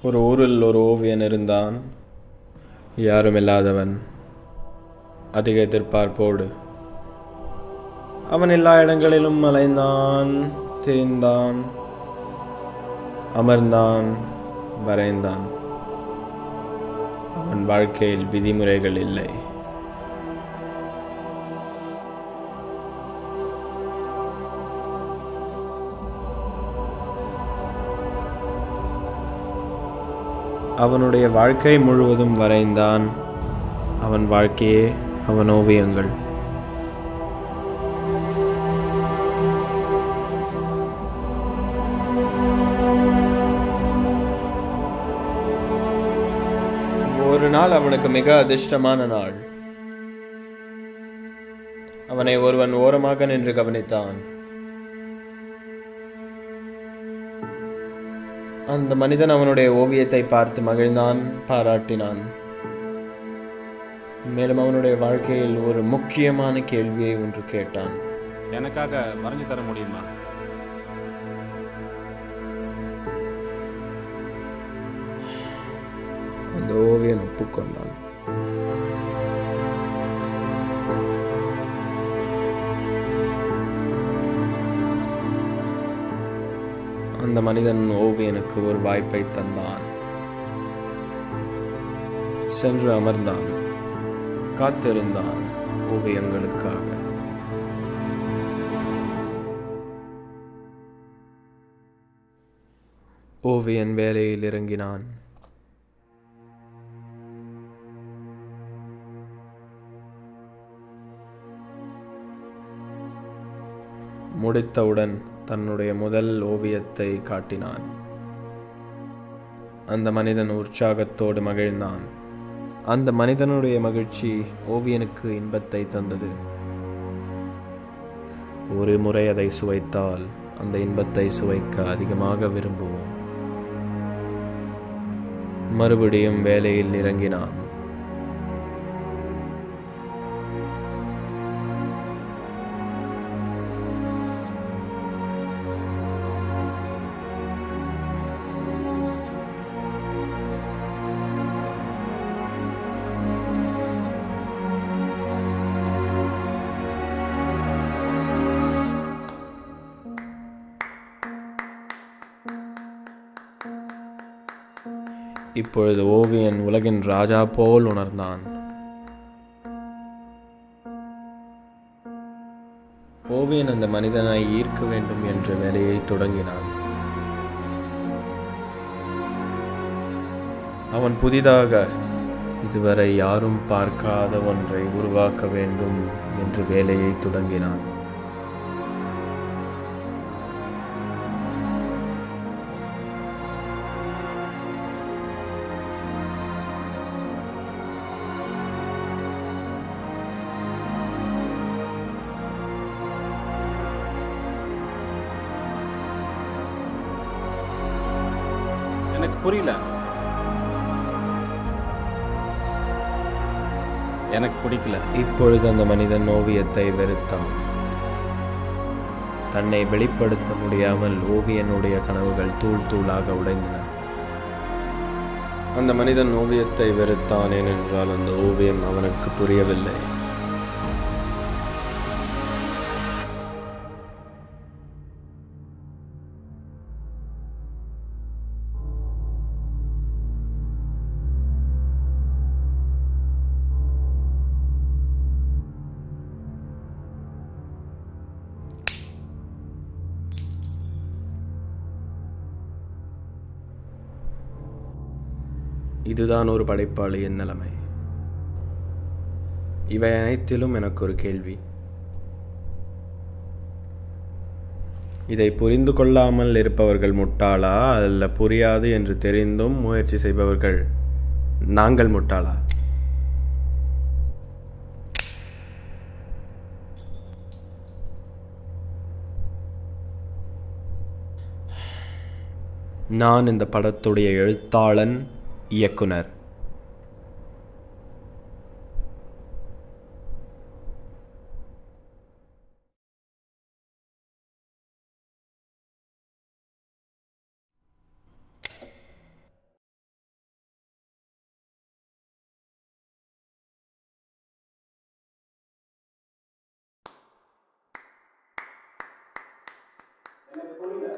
ஒரு ஊரில் ஒரு ஓவியன் இருந்தான். யாருமில்லாதவன், அதிக எதிர்பார்ப்போடு. அவன் எல்லா இடங்களிலும் அலைந்தான், திரிந்தான், அமர்ந்தான், வரைந்தான். அவன் வாழ்க்கையில் விதிமுறைகள் இல்லை. அவனுடைய வாழ்க்கை முழுவதும் வரைந்தான். அவன் வாழ்க்கையே அவன் ஓவியங்கள். ஒரு நாள் அவனுக்கு மிக அதிர்ஷ்டமான நாள். அவனை ஒருவன் ஓரமாக நின்று கவனித்தான். அந்த மனிதன் அவனுடைய ஓவியத்தை பார்த்து மகிழ்ந்தான், பாராட்டினான். மேலும் அவனுடைய வாழ்க்கையில் ஒரு முக்கியமான கேள்வியை ஒன்று கேட்டான். எனக்காக வரைஞ்சு தர முடியுமா? அந்த ஓவியன் ஒப்புக்கொண்டான். அந்த மனிதன் ஓவியனுக்கு ஒரு வாய்ப்பை தந்தான். சென்று அமர்ந்தான், காத்திருந்தான் ஓவியங்களுக்காக. ஓவியன் வேலையில் இறங்கினான். முடித்தவுடன் தன்னுடைய முதல் ஓவியத்தை காட்டினான். அந்த மனிதன் உற்சாகத்தோடு மகிழ்ந்தான். அந்த மனிதனுடைய மகிழ்ச்சி ஓவியனுக்கு இன்பத்தை தந்தது. ஒரு முறை அதை சுவைத்தால் அந்த இன்பத்தை சுவைக்க அதிகமாக விரும்புவோம். மறுபடியும் வேலையில் இறங்கினான். இப்பொழுது ஓவியன் உலகின் ராஜா போல் உணர்ந்தான். ஓவியன் அந்த மனிதனை ஈர்க்க வேண்டும் என்ற வேலையை தொடங்கினான். அவன் புதிதாக இதுவரை யாரும் பார்க்காத ஒன்றை உருவாக்க வேண்டும் என்று வேலையை தொடங்கினான். எனக்கு புரியல. எனக்கு பிடிக்கல. இப்பொழுது அந்த மனிதன் ஓவியத்தை வெறுத்தான். தன்னை வெளிப்படுத்த முடியாமல் ஓவியனுடைய கனவுகள் தூள் தூளாக உடைந்தன. அந்த மனிதன் ஓவியத்தை வெறுத்தான், ஏனென்றால் அந்த ஓவியம் அவனுக்கு புரியவில்லை. இதுதான் ஒரு படைப்பாளியின் நிலைமை. இவை அனைத்திலும் எனக்கு ஒரு கேள்வி. இதை புரிந்து கொள்ளாமல் இருப்பவர்கள் முட்டாளா, அல்ல புரியாது என்று தெரிந்தும் முயற்சி செய்பவர்கள் நாங்கள் முட்டாளா? நான் இந்த படத்துடைய எழுத்தாளன், இயக்குனர். எனக்கு புரியல.